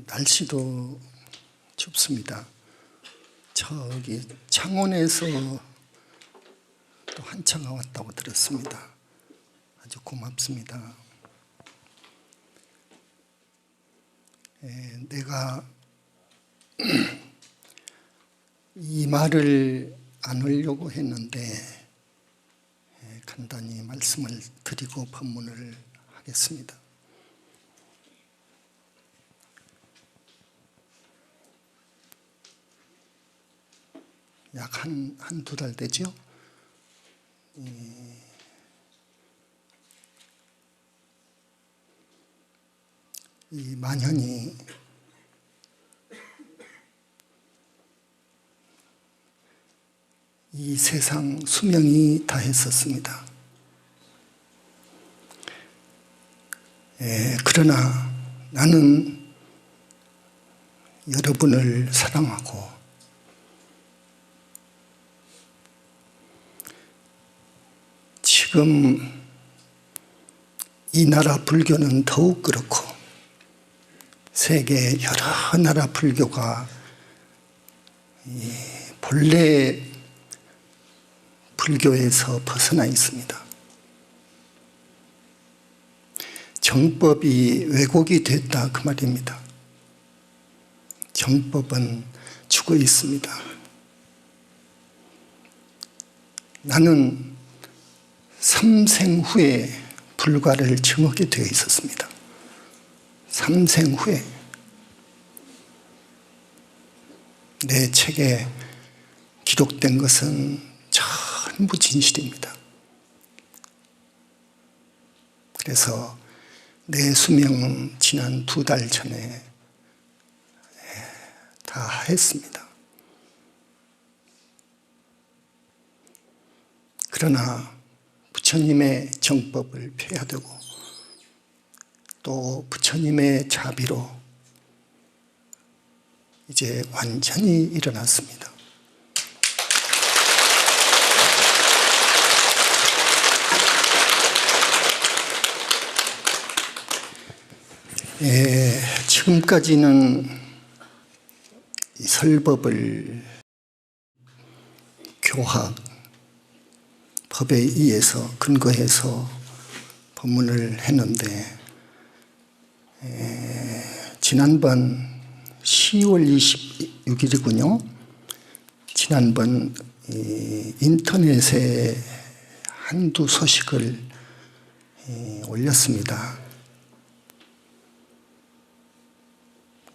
날씨도 춥습니다. 저기 창원에서 또 한차가 왔다고 들었습니다. 아주 고맙습니다. 내가 이 말을 안 하려고 했는데 간단히 말씀을 드리고 법문을 하겠습니다. 약 한두 달 되죠? 이 만현이 이 세상 수명이 다했었습니다. 그러나 나는 여러분을 사랑하고 지금 이 나라 불교는 더욱 그렇고 세계 여러 나라 불교가 본래 불교에서 벗어나 있습니다. 정법이 왜곡이 됐다 그 말입니다. 정법은 죽어 있습니다. 나는 삼생 후에 불과를 증하게 되어 있었습니다. 삼생 후에 내 책에 기록된 것은 전부 진실입니다. 그래서 내 수명은 지난 2달 전에 다 했습니다. 그러나 부처님의 정법을 펴야 되고 또 부처님의 자비로 이제 완전히 일어났습니다. 지금까지는 이 설법을 교학, 법에 의해서 근거해서 법문을 했는데 지난번 10월 26일이군요. 지난번 인터넷에 한두 소식을 올렸습니다.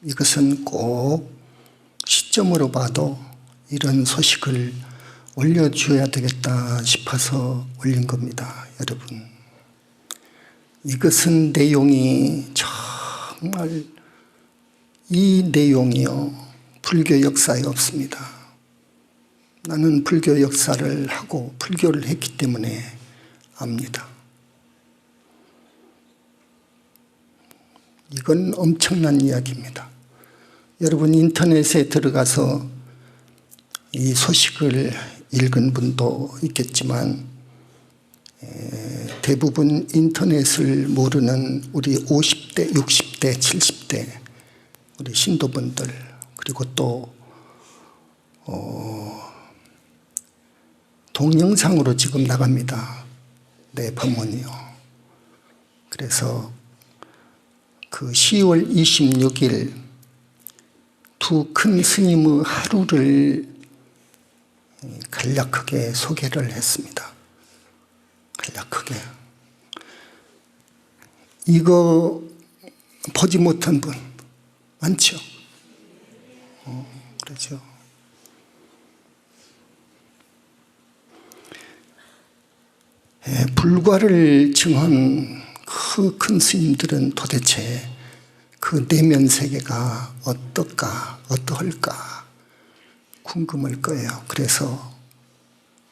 이것은 꼭 시점으로 봐도 이런 소식을 올려줘야 되겠다 싶어서 올린 겁니다. 여러분, 이것은 내용이 정말 이 내용이요 불교 역사에 없습니다. 나는 불교 역사를 하고 불교를 했기 때문에 압니다. 이건 엄청난 이야기입니다. 여러분 인터넷에 들어가서 이 소식을 읽은 분도 있겠지만 대부분 인터넷을 모르는 우리 50대, 60대, 70대 우리 신도분들 그리고 또 동영상으로 지금 나갑니다. 내 법문이요. 그래서 그 10월 26일 두 큰 스님의 하루를 간략하게 소개를 했습니다. 간략하게. 이거 보지 못한 분 많죠? 그렇죠. 불과를 증한 그 큰 스님들은 도대체 그 내면 세계가 어떠할까 궁금할 거예요. 그래서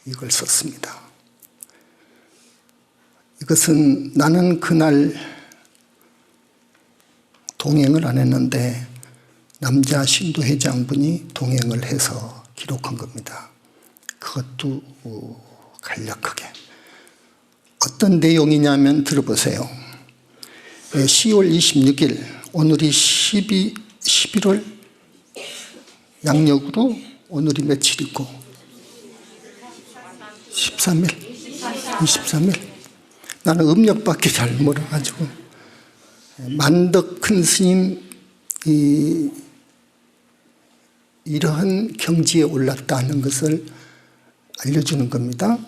이걸 썼습니다. 이것은 나는 그날 동행을 안 했는데 남자 신도회장분이 동행을 해서 기록한 겁니다. 그것도 간략하게. 어떤 내용이냐면 들어보세요. 10월 26일, 오늘이 11월 양력으로 오늘이 며칠이고 23일. 나는 음력밖에 잘 몰라가지고 만덕 큰 스님 이러한 경지에 올랐다는 것을 알려주는 겁니다.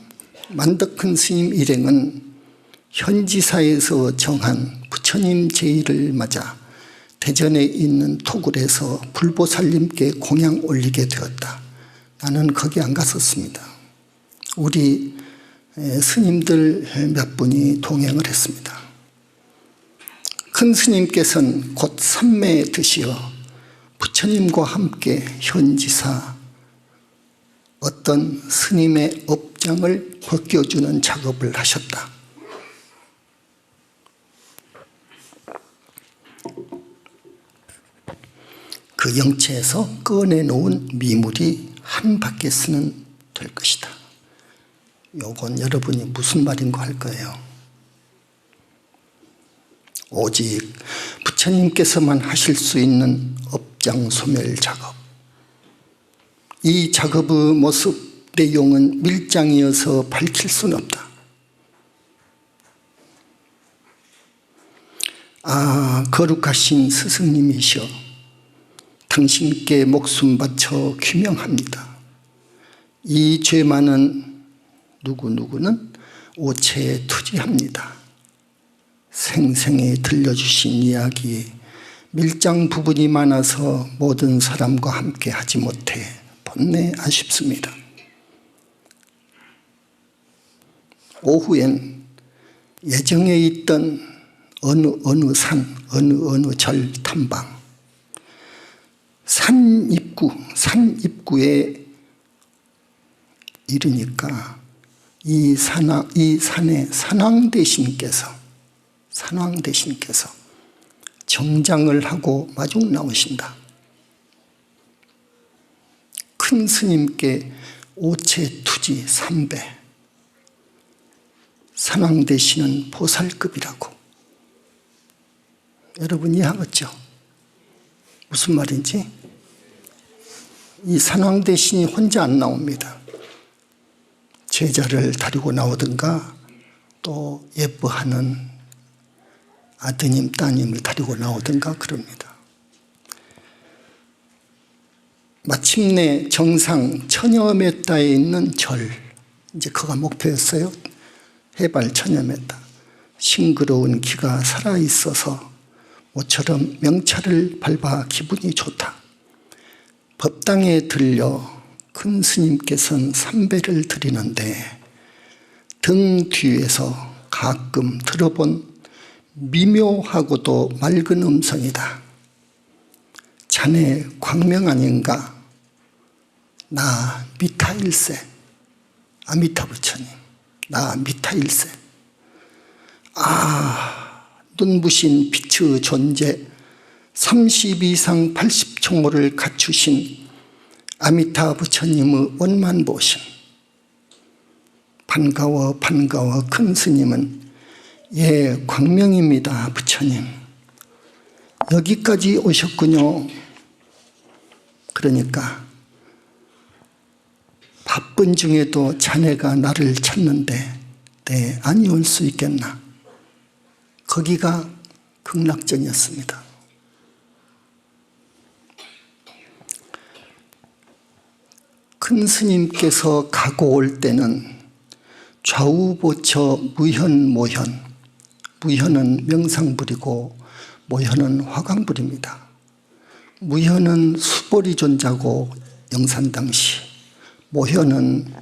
만덕 큰 스님 일행은 현지사에서 정한 부처님 제의를 맞아 대전에 있는 토굴에서 불보살님께 공양 올리게 되었다. 나는 거기 안 갔었습니다. 우리 스님들 몇 분이 동행을 했습니다. 큰 스님께서는 곧 삼매에 드시어 부처님과 함께 현지사 어떤 스님의 업장을 벗겨주는 작업을 하셨다. 그 영체에서 꺼내놓은 미물이 한 바퀴스는 될 것이다. 요건 여러분이 무슨 말인가 할 거예요. 오직 부처님께서만 하실 수 있는 업장 소멸 작업. 이 작업의 모습 내용은 밀장이어서 밝힐 수는 없다. 거룩하신 스승님이시여, 당신께 목숨 바쳐 규명합니다. 이 죄 많은 누구누구는 오체에 투지합니다. 생생히 들려주신 이야기, 밀장 부분이 많아서 모든 사람과 함께 하지 못해 본내 아쉽습니다. 오후엔 예정에 있던 어느 산, 어느 절 탐방, 산 입구에 이르니까 이 산에 산왕대신께서 정장을 하고 마중 나오신다. 큰 스님께 오체투지 3배, 산왕대신은 보살급이라고. 여러분 이해하겠죠? 무슨 말인지? 이 산왕대신이 혼자 안 나옵니다. 제자를 데리고 나오든가 또 예뻐하는 아드님, 따님을 데리고 나오든가 그럽니다. 마침내 정상 천여메타에 있는 절, 이제 그가 목표였어요. 해발 천여메타. 싱그러운 기가 살아있어서 모처럼 명찰을 밟아 기분이 좋다. 법당에 들려 큰 스님께서는 삼배를 드리는데 등 뒤에서 가끔 들어본 미묘하고도 맑은 음성이다. 자네 광명 아닌가? 나 미타일세. 아미타 부처님, 나 미타일세. 눈부신 빛의 존재, 30 이상 80총호를 갖추신 아미타 부처님의 원만보신. 반가워 큰 스님은 예, 광명입니다 부처님. 여기까지 오셨군요. 그러니까 바쁜 중에도 자네가 나를 찾는데 네, 아니 올 수 있겠나. 거기가 극락전이었습니다. 큰 스님께서 가고 올 때는 좌우보처 무현, 무현은 명상불이고 모현은 화광불입니다. 무현은 수보리 존자고 영산당시, 모현은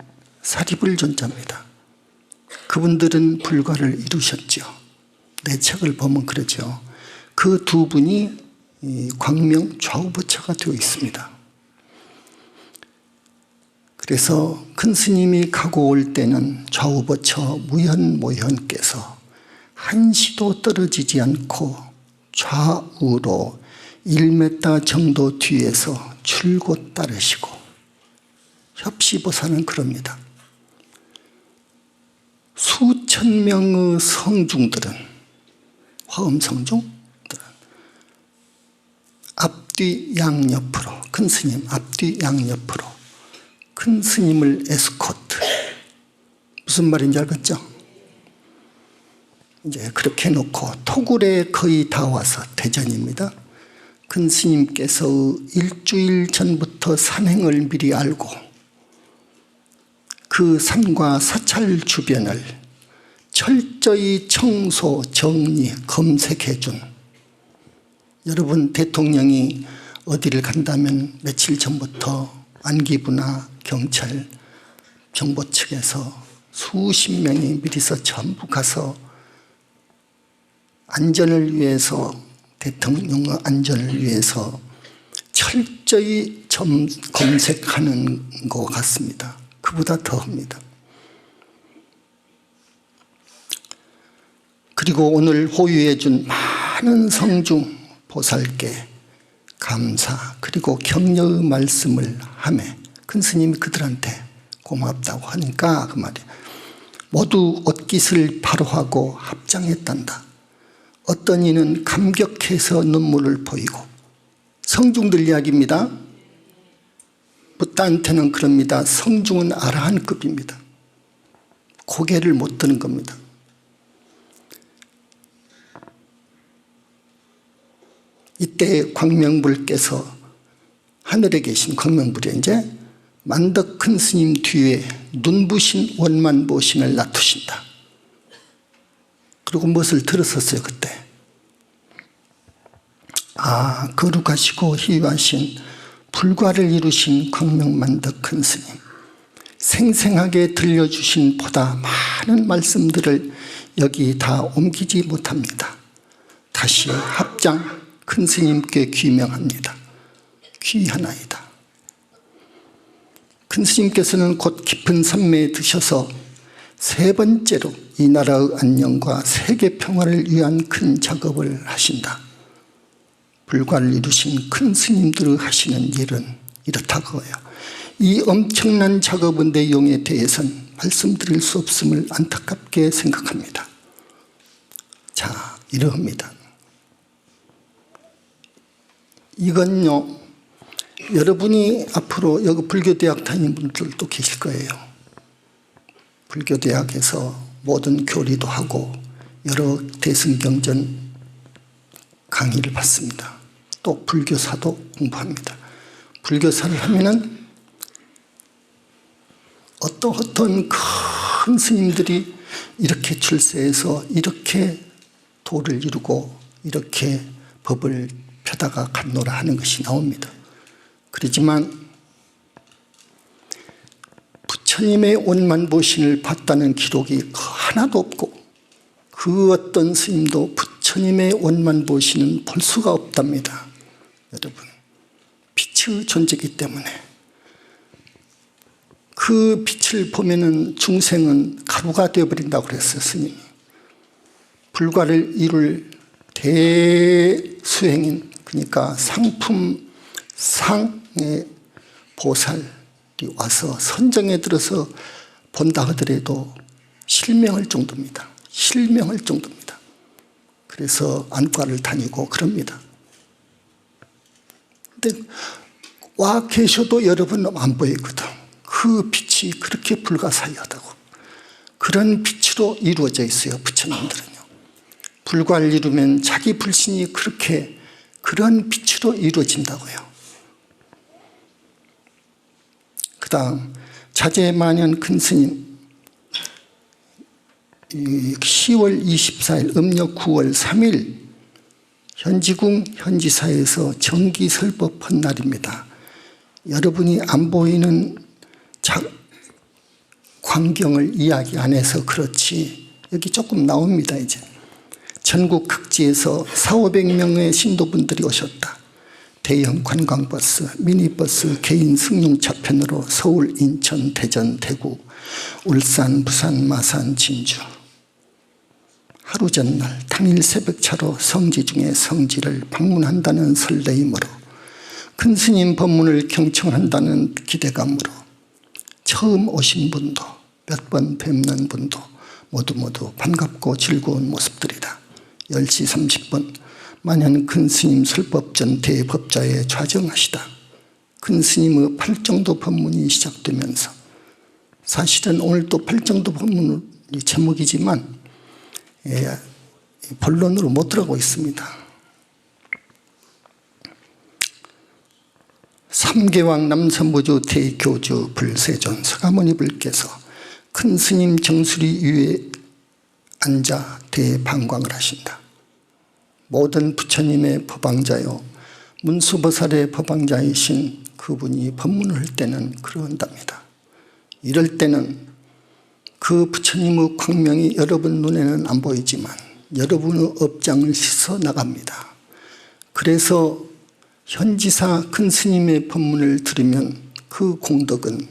사리불 존자입니다. 그분들은 불과를 이루셨죠. 내 책을 보면 그러죠. 그 두 분이 광명 좌우보처가 되어 있습니다. 그래서 큰 스님이 가고 올 때는 좌우보처 무현, 모현께서 한시도 떨어지지 않고 좌우로 1m 정도 뒤에서 줄곧 따르시고, 협시보살은 그럽니다. 수천 명의 성중들은 화엄성중 앞뒤 양옆으로, 큰 스님 앞뒤 양옆으로 큰 스님을 에스코트. 무슨 말인지 알겠죠? 이제 그렇게 해놓고 토굴에 거의 다 와서 대전입니다. 큰 스님께서 일주일 전부터 산행을 미리 알고 그 산과 사찰 주변을 철저히 청소, 정리, 검색해 준, 여러분 대통령이 어디를 간다면 며칠 전부터 안기부나 경찰, 정보 측에서 수십 명이 미리서 전부 가서 안전을 위해서, 대통령의 안전을 위해서 철저히 검색하는 것 같습니다. 그보다 더합니다. 그리고 오늘 호유해 준 많은 성중 보살께 감사 그리고 격려의 말씀을 하매 큰 스님이 그들한테 고맙다고 하니까 그 말이에요. 모두 옷깃을 바로하고 합장했단다. 어떤 이는 감격해서 눈물을 보이고, 성중들 이야기입니다. 붓다한테는 그럽니다. 성중은 아라한급입니다. 고개를 못 드는 겁니다. 이때 광명불께서, 하늘에 계신 광명불이 이제 만덕 큰 스님 뒤에 눈부신 원만보신을 놔두신다. 그리고 무엇을 들었었어요 그때? 거룩하시고 희유하신 불과를 이루신 광명만덕 큰 스님, 생생하게 들려주신 보다 많은 말씀들을 여기 다 옮기지 못합니다. 다시 합장 큰 스님께 귀명합니다. 귀하나이다. 큰 스님께서는 곧 깊은 산매에 드셔서 세 번째로 이 나라의 안녕과 세계 평화를 위한 큰 작업을 하신다. 불과를 이루신 큰 스님들이 하시는 일은 이렇다고요. 이 엄청난 작업의 내용에 대해서는 말씀드릴 수 없음을 안타깝게 생각합니다. 자, 이러합니다. 이건요, 여러분이 앞으로 여기 불교대학 다니는 분들도 계실 거예요. 불교대학에서 모든 교리도 하고 여러 대승경전 강의를 받습니다. 또 불교사도 공부합니다. 불교사를 하면은 어떤 큰 스님들이 이렇게 출세해서 이렇게 도를 이루고 이렇게 법을 펴다가 갔노라 하는 것이 나옵니다. 그렇지만 부처님의 원만보신을 봤다는 기록이 하나도 없고 그 어떤 스님도 부처님의 원만보신은 볼 수가 없답니다. 여러분, 빛의 존재이기 때문에 그 빛을 보면은 중생은 가루가 되어버린다고 그랬어요, 스님이. 불과를 이룰 대수행인, 그러니까 상품상의 보살이 와서 선정에 들어서 본다 하더라도 실명할 정도입니다. 실명할 정도입니다. 그래서 안과를 다니고 그럽니다. 근데 와 계셔도 여러분 안 보이거든. 그 빛이 그렇게 불가사의하다고. 그런 빛으로 이루어져 있어요, 부처님들은요. 불과를 이루면 자기 불신이 그렇게 그런 빛으로 이루어진다고요. 그 다음 자제만연 큰 스님 10월 24일 음력 9월 3일 현지궁 현지사에서 정기설법한 날입니다. 여러분이 안 보이는 광경을 이야기 안 해서 그렇지 여기 조금 나옵니다. 이제 전국 각지에서 400~500명의 신도분들이 오셨다. 대형 관광버스, 미니버스, 개인 승용차편으로 서울, 인천, 대전, 대구, 울산, 부산, 마산, 진주. 하루 전날 당일 새벽차로 성지 중에 성지를 방문한다는 설레임으로 큰 스님 법문을 경청한다는 기대감으로 처음 오신 분도 몇 번 뵙는 분도 모두 반갑고 즐거운 모습들이다. 10시 30분 만연 큰스님 설법전 대법좌에 좌정하시다. 큰스님의 팔정도 법문이 시작되면서, 사실은 오늘 또 팔정도 법문이 제목이지만 본론으로 못 들어가고 있습니다. 삼계왕 남선보주 대교주 불세존 서가모니 불께서 큰 스님 정수리 위에 앉아 대방광을 하신다. 모든 부처님의 법왕자요 문수보살의 법왕자이신 그분이 법문을 할 때는 그런답니다. 이럴 때는 그 부처님의 광명이 여러분 눈에는 안 보이지만 여러분의 업장을 씻어 나갑니다. 그래서 현지사 큰 스님의 법문을 들으면 그 공덕은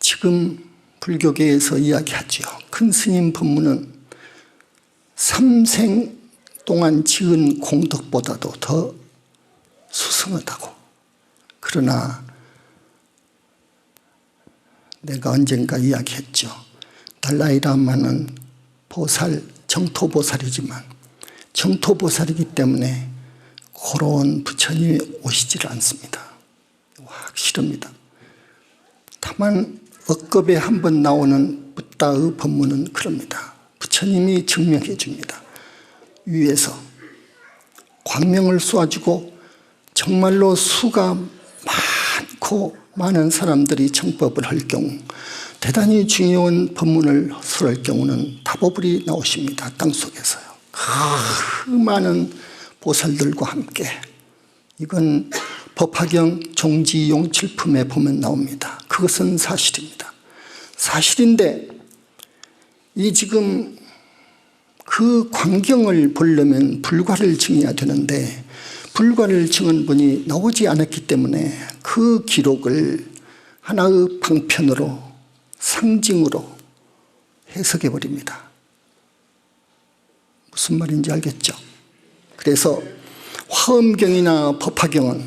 지금 불교계에서 이야기하죠. 큰 스님 법문은 삼생 동안 지은 공덕보다도 더 수승하다고. 그러나 내가 언젠가 이야기했죠. 달라이라마는 보살, 정토보살이지만 정토보살이기 때문에 그런 부처님이 오시질 않습니다. 확실합니다. 다만 억겁에 한번 나오는 붓다의 법문은 그럽니다. 부처님이 증명해 줍니다. 위에서 광명을 쏘아주고 정말로 수가 많고 많은 사람들이 정법을 할 경우, 대단히 중요한 법문을 설할 경우는 다보불이 나오십니다. 땅속에서요. 그 많은 보살들과 함께. 이건 법화경 종지용칠품에 보면 나옵니다. 그것은 사실입니다. 사실인데 이 지금 그 광경을 보려면 불과를 증해야 되는데 불과를 증한 분이 나오지 않았기 때문에 그 기록을 하나의 방편으로 상징으로 해석해 버립니다. 무슨 말인지 알겠죠? 그래서 화엄경이나 법화경은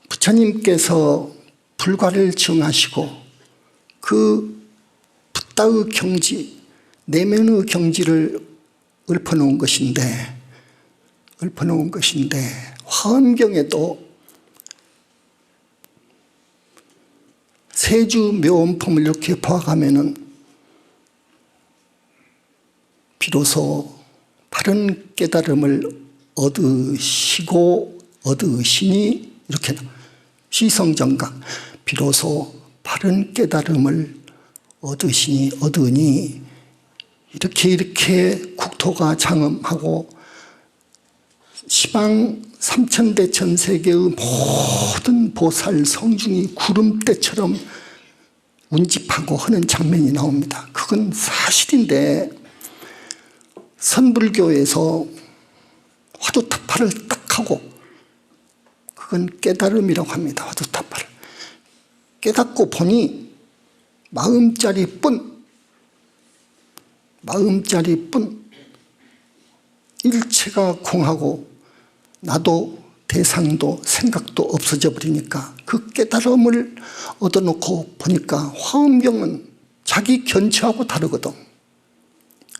부처님께서 불과를 증하시고 그 붓다의 경지, 내면의 경지를 읊어놓은 것인데 화엄경에도 세주 묘원품을 이렇게 보아가면은 비로소 바른 깨달음을 얻으시니 이렇게 시성정각 비로소 바른 깨달음을 얻으니 이렇게 국토가 장엄하고 시방 삼천대천 세계의 모든 보살 성중이 구름대처럼 운집하고 하는 장면이 나옵니다. 그건 사실인데 선불교에서 화두타파를 딱 하고 그건 깨달음이라고 합니다. 화두타파를 깨닫고 보니 마음자리뿐 일체가 공하고 나도 대상도 생각도 없어져 버리니까 그 깨달음을 얻어놓고 보니까 화엄경은 자기 견처하고 다르거든.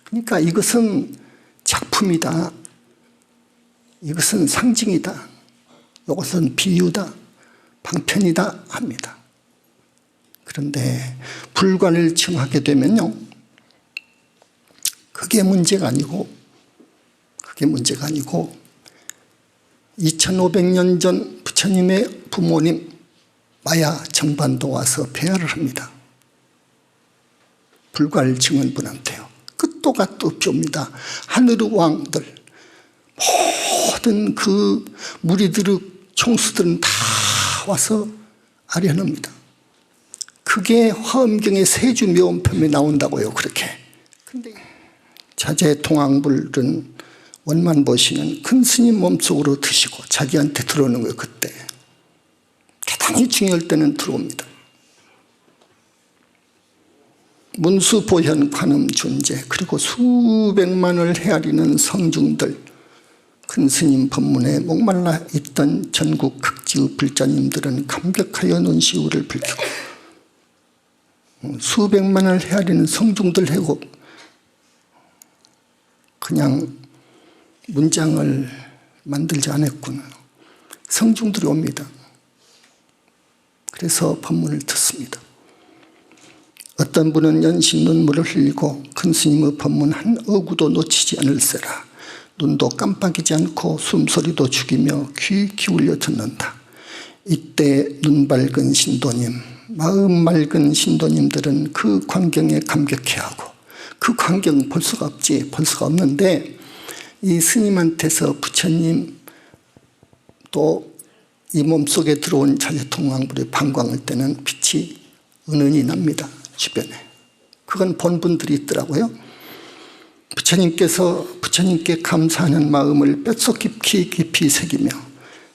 그러니까 이것은 작품이다, 이것은 상징이다, 이것은 비유다, 방편이다 합니다. 그런데 불관을 증하게 되면요, 그게 문제가 아니고 2500년 전 부처님의 부모님 마야 정반도 와서 배열을 합니다. 불과를 증한 분한테요. 끝도 갓도 없이 옵니다. 하늘의 왕들, 모든 그 무리들의 총수들은 다 와서 아련합니다. 그게 화엄경의 세주묘원품에 나온다고요. 그렇게. 근데 자제통왕불은 원만보시는 큰 스님 몸속으로 드시고 자기한테 들어오는 거예요. 그때 대단히 중요할 때는 들어옵니다. 문수보현 관음 존재, 그리고 수백만을 헤아리는 성중들, 큰 스님 법문에 목말라 있던 전국 각지의 불자님들은 감격하여 눈시울을 붉히고 수백만을 헤아리는 성중들 해고 그냥 문장을 만들지 않았구나. 성중들이 옵니다. 그래서 법문을 듣습니다. 어떤 분은 연신 눈물을 흘리고 큰 스님의 법문 한 어구도 놓치지 않을세라. 눈도 깜빡이지 않고 숨소리도 죽이며 귀 기울여 듣는다. 이때 눈 밝은 신도님, 마음 맑은 신도님들은 그 광경에 감격해하고, 그 광경 볼 수가 없지, 볼 수가 없는데 이 스님한테서 부처님 또 이 몸속에 들어온 자제통왕불이 방광할 때는 빛이 은은히 납니다. 주변에. 그건 본 분들이 있더라고요. 부처님께 감사하는 마음을 뼛속 깊이 새기며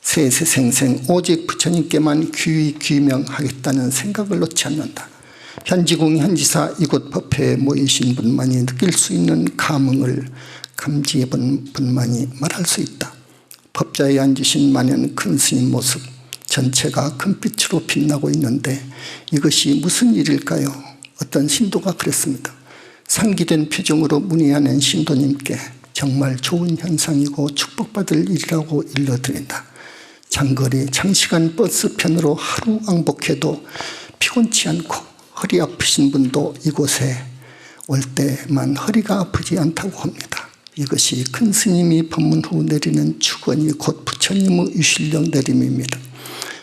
세세생생 오직 부처님께만 귀명하겠다는 생각을 놓지 않는다. 현지궁 현지사 이곳 법회에 모이신 분만이 느낄 수 있는 감흥을 감지해 본 분만이 말할 수 있다. 법자에 앉으신 만연 큰 스님 모습 전체가 금빛으로 빛나고 있는데 이것이 무슨 일일까요? 어떤 신도가 그랬습니다. 상기된 표정으로 문의하는 신도님께 정말 좋은 현상이고 축복받을 일이라고 일러드린다. 장거리 장시간 버스편으로 하루 왕복해도 피곤치 않고 허리 아프신 분도 이곳에 올 때만 허리가 아프지 않다고 합니다. 이것이 큰 스님이 법문 후 내리는 축원이 곧 부처님의 유실령 내림입니다.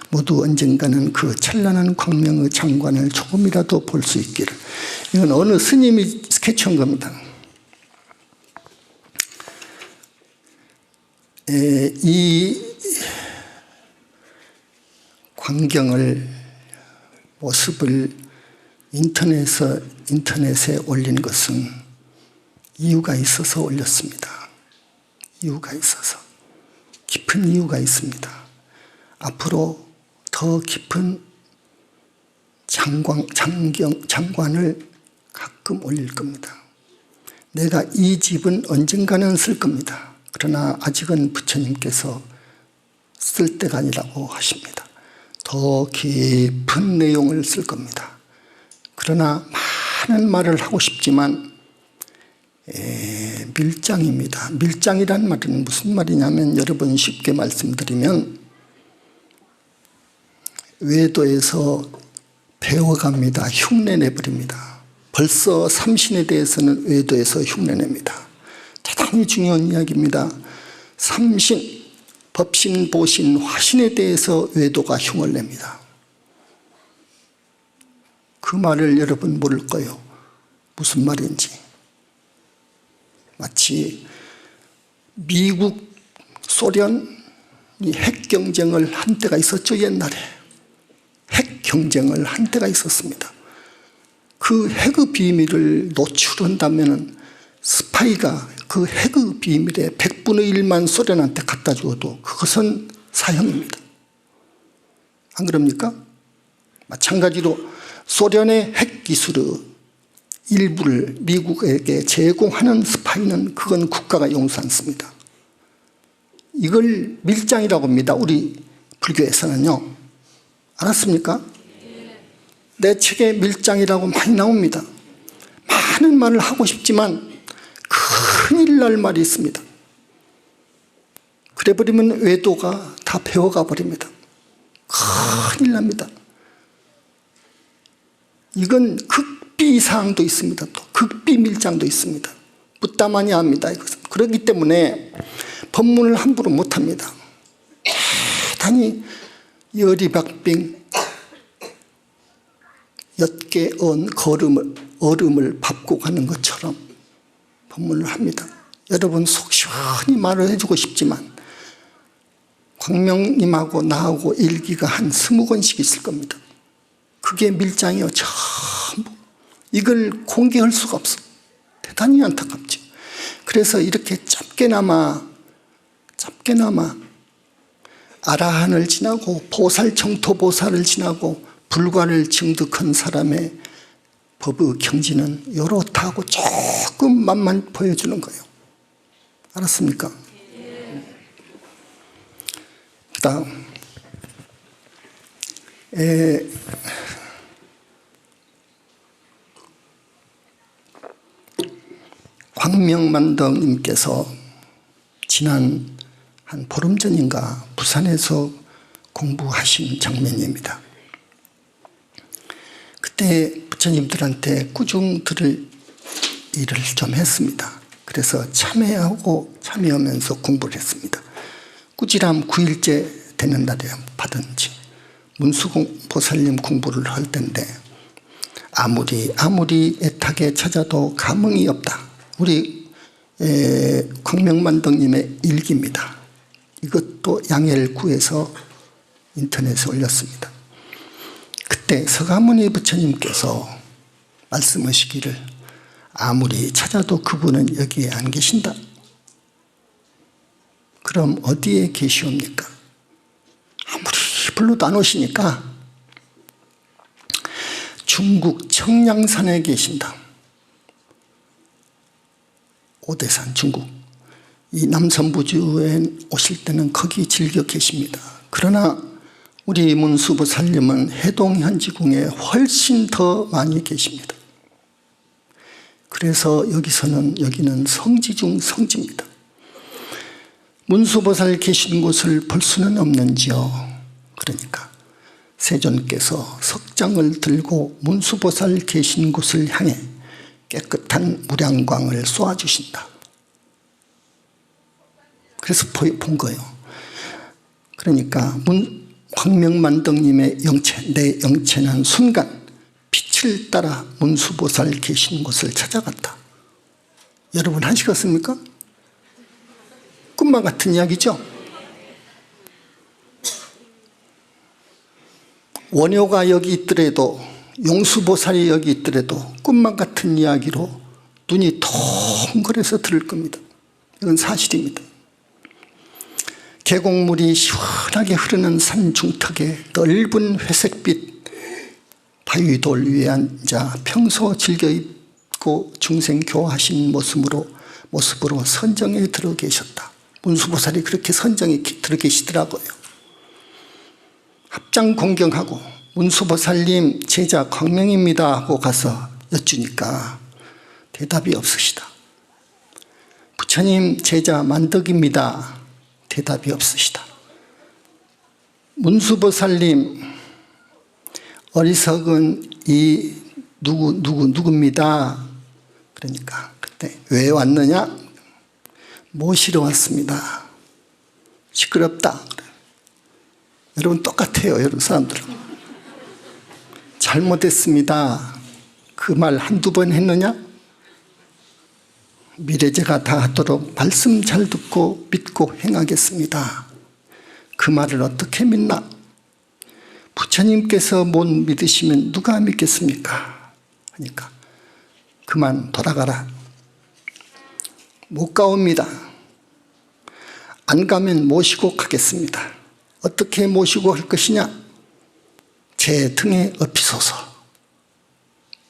모두 언젠가는 그 찬란한 광명의 장관을 조금이라도 볼 수 있기를. 이건 어느 스님이 스케치한 겁니다. 이 광경을, 모습을 인터넷에 올린 것은 이유가 있어서 올렸습니다. 이유가 있어서. 깊은 이유가 있습니다. 앞으로 더 깊은 장관을 가끔 올릴 겁니다. 내가 이 집은 언젠가는 쓸 겁니다. 그러나 아직은 부처님께서 쓸 때가 아니라고 하십니다. 더 깊은 내용을 쓸 겁니다. 그러나 많은 말을 하고 싶지만 밀장입니다. 밀장이란 말은 무슨 말이냐면, 여러분 쉽게 말씀드리면 외도에서 배워갑니다. 흉내내버립니다. 벌써 삼신에 대해서는 외도에서 흉내냅니다. 대단히 중요한 이야기입니다. 삼신, 법신, 보신, 화신에 대해서 외도가 흉을 냅니다. 그 말을 여러분 모를 거예요. 무슨 말인지. 마치 미국, 소련이 핵 경쟁을 한 때가 있었죠. 옛날에 핵 경쟁을 한 때가 있었습니다. 그 핵의 비밀을 노출한다면 스파이가 그 핵의 비밀의 100분의 1만 소련한테 갖다 주어도 그것은 사형입니다. 안 그럽니까? 마찬가지로 소련의 핵 기술의 일부를 미국에게 제공하는 스파이는 그건 국가가 용서 않습니다. 이걸 밀장이라고 합니다. 우리 불교에서는요. 알았습니까? 내 책에 밀장이라고 많이 나옵니다. 많은 말을 하고 싶지만 큰일 날 말이 있습니다. 그래버리면 외도가 다 배워가 버립니다. 큰일 납니다. 이건 극비사항도 있습니다. 또 극비밀장도 있습니다. 묻다마니 합니다. 이것은. 그렇기 때문에 법문을 함부로 못합니다. 대단히 열이박빙 엿게 언 얼음을 밟고 가는 것처럼 법문을 합니다. 여러분 속 시원히 말을 해주고 싶지만 광명님하고 나하고 일기가 한 20권씩 있을 겁니다. 그게 밀장이요. 전부. 이걸 공개할 수가 없어. 대단히 안타깝죠. 그래서 이렇게 짧게나마 아라한을 지나고 보살청토보살을 지나고 불관을 증득한 사람의 법의 경지는 요렇다고 조금 맛만 보여주는 거예요. 알았습니까? 그다음 광명 광명만덕님께서 지난 한 보름 전인가 부산에서 공부하신 장면입니다. 그때 부처님들한테 꾸중 들을 일을 좀 했습니다. 그래서 참여하면서 공부를 했습니다. 꾸지람 9일째 되는 날에 받은지 문수보살님 공부를 할 텐데 아무리 애타게 찾아도 감흥이 없다. 우리 광명만덕님의 일기입니다. 이것도 양해를 구해서 인터넷에 올렸습니다. 그때 서가모니 부처님께서 말씀하시기를 아무리 찾아도 그분은 여기에 안 계신다. 그럼 어디에 계시옵니까? 아무리 불러도 안 오시니까 중국 청량산에 계신다. 오대산 중국. 이 남선부주에 오실 때는 거기 즐겨 계십니다. 그러나 우리 문수보살님은 해동현지궁에 훨씬 더 많이 계십니다. 그래서 여기는 성지 중 성지입니다. 문수보살 계신 곳을 볼 수는 없는지요. 그러니까 세존께서 석장을 들고 문수보살 계신 곳을 향해 깨끗한 무량광을 쏘아주신다. 그래서 본 거예요. 그러니까 광명만덕님의 영체, 내 영체는 순간 빛을 따라 문수보살 계신 곳을 찾아갔다. 여러분 하시겠습니까? 꿈만 같은 이야기죠? 원효가 여기 있더라도 용수보살이 여기 있더라도 꿈만 같은 이야기로 눈이 통그래서 들을 겁니다. 이건 사실입니다. 계곡물이 시원하게 흐르는 산 중턱에 넓은 회색빛 바위돌 위에 앉아 평소 즐겨 입고 중생교화하신 모습으로 선정에 들어 계셨다. 문수보살이 그렇게 선정에 들어 계시더라고요. 합장 공경하고 문수보살님 제자 광명입니다 하고 가서 여쭈니까 대답이 없으시다. 부처님 제자 만덕입니다. 대답이 없으시다. 문수보살님 어리석은 이 누구입니다. 그러니까 그때 왜 왔느냐? 모시러 왔습니다. 시끄럽다. 여러분 똑같아요. 여러분 사람들은. 잘못했습니다. 그 말 한두 번 했느냐? 미래제가 다 하도록 말씀 잘 듣고 믿고 행하겠습니다. 그 말을 어떻게 믿나? 부처님께서 못 믿으시면 누가 믿겠습니까? 하니까 그만 돌아가라. 못 가옵니다. 안 가면 모시고 가겠습니다. 어떻게 모시고 갈 것이냐? 제 등에 업히소서.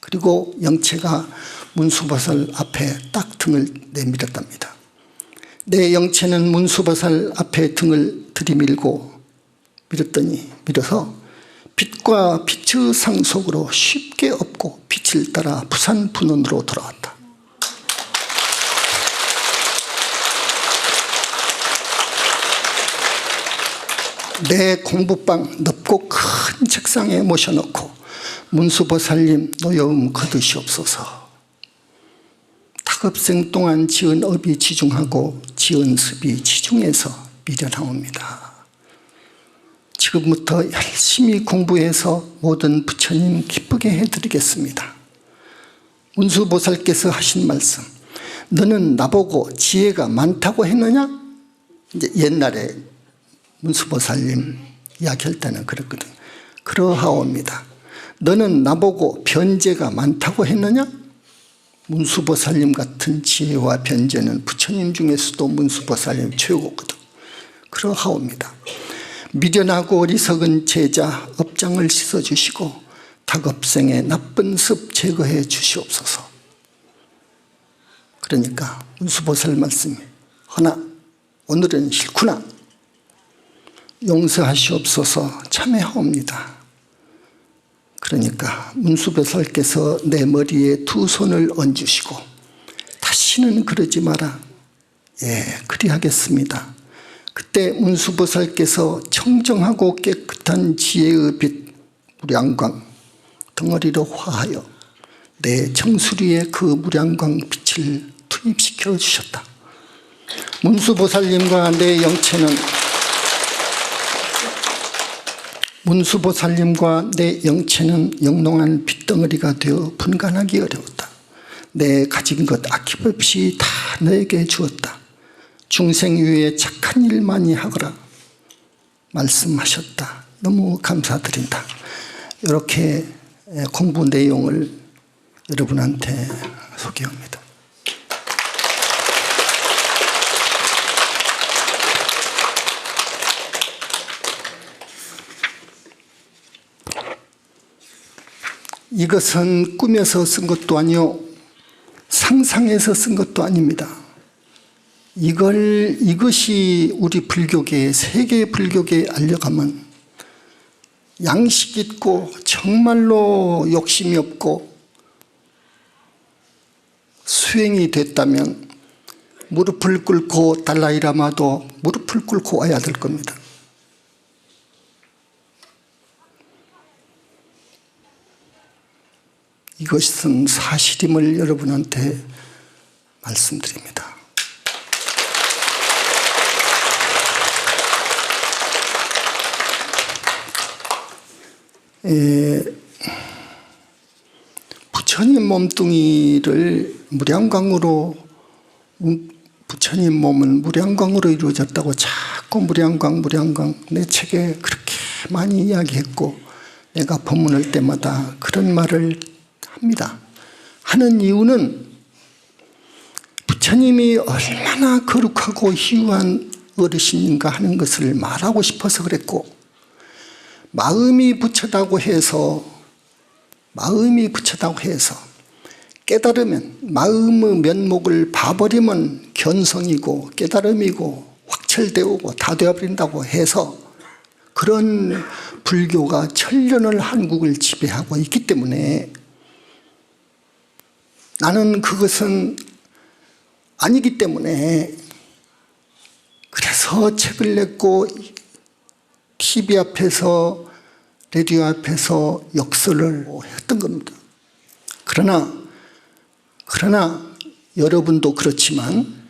그리고 영체가 문수보살 앞에 딱 등을 내밀었답니다. 내 영체는 문수보살 앞에 등을 들이밀고 밀어서 빛과 빛의 상속으로 쉽게 업고 빛을 따라 부산 분원으로 돌아왔다. 내 공부방 넓고 큰 책상에 모셔놓고 문수보살님 노여움 거두시옵소서. 탁업생 동안 지은 업이 지중하고 지은 습이 지중해서 미련하옵니다. 지금부터 열심히 공부해서 모든 부처님 기쁘게 해드리겠습니다. 문수보살께서 하신 말씀, 너는 나보고 지혜가 많다고 했느냐? 이제 옛날에 문수보살님 이야기할 때는 그랬거든. 그러하옵니다. 너는 나보고 변제가 많다고 했느냐? 문수보살님 같은 지혜와 변제는 부처님 중에서도 문수보살님 최고거든. 그러하옵니다. 미련하고 어리석은 제자 업장을 씻어주시고 탁업생의 나쁜 습 제거해 주시옵소서. 그러니까 문수보살 말씀이 허나 오늘은 싫구나. 용서하시옵소서 참회하옵니다. 그러니까 문수보살께서 내 머리에 두 손을 얹으시고 다시 다시는 그러지 마라. 예, 그리하겠습니다. 그때 문수보살께서 청정하고 깨끗한 지혜의 빛 무량광 덩어리로 화하여 내 정수리에 그 무량광 빛을 투입시켜 주셨다. 문수보살님과 내 영체는 영롱한 빛덩어리가 되어 분간하기 어려웠다. 내 가진 것 아낌없이 다 너에게 주었다. 중생 위에 착한 일 많이 하거라 말씀하셨다. 너무 감사드린다. 이렇게 공부 내용을 여러분한테 소개합니다. 이것은 꿈에서 쓴 것도 아니요 상상해서 쓴 것도 아닙니다. 이것이 우리 불교계, 세계 불교계에 알려가면 양식 있고 정말로 욕심이 없고 수행이 됐다면 무릎을 꿇고 달라이라마도 무릎을 꿇고 와야 될 겁니다. 이것은 사실임을 여러분한테 말씀드립니다. 부처님 몸뚱이를 부처님 몸은 무량광으로 이루어졌다고 자꾸 무량광 내 책에 그렇게 많이 이야기했고 내가 법문할 때마다 그런 말을 합니다. 하는 이유는 부처님이 얼마나 거룩하고 희유한 어르신인가 하는 것을 말하고 싶어서 그랬고, 마음이 부처다고 해서 깨달으면 마음의 면목을 봐버리면 견성이고 깨달음이고 확철되고 다 되어버린다고 해서 그런 불교가 천년을 한국을 지배하고 있기 때문에 나는 그것은 아니기 때문에 그래서 책을 냈고 TV 앞에서 라디오 앞에서 역설을 했던 겁니다. 그러나 여러분도 그렇지만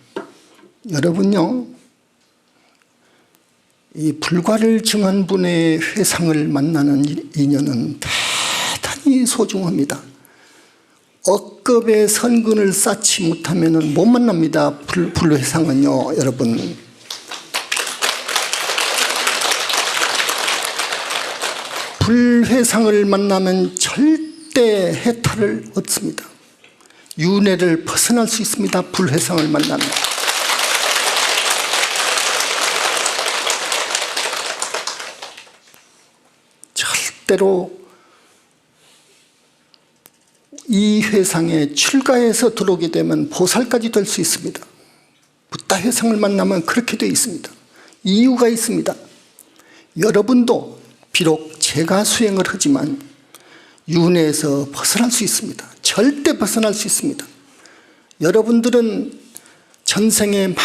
여러분요, 이 불과를 증한 분의 회상을 만나는 인연은 대단히 소중합니다. 억겁의 선근을 쌓지 못하면 못 만납니다. 불회상은요, 여러분. 불회상을 만나면 절대 해탈을 얻습니다. 윤회를 벗어날 수 있습니다. 불회상을 만나면. 절대로 이 회상에 출가해서 들어오게 되면 보살까지 될 수 있습니다. 붓다 회상을 만나면 그렇게 되어 있습니다. 이유가 있습니다. 여러분도 비록 제가 수행을 하지만 윤회에서 벗어날 수 있습니다. 절대 벗어날 수 있습니다. 여러분들은 전생에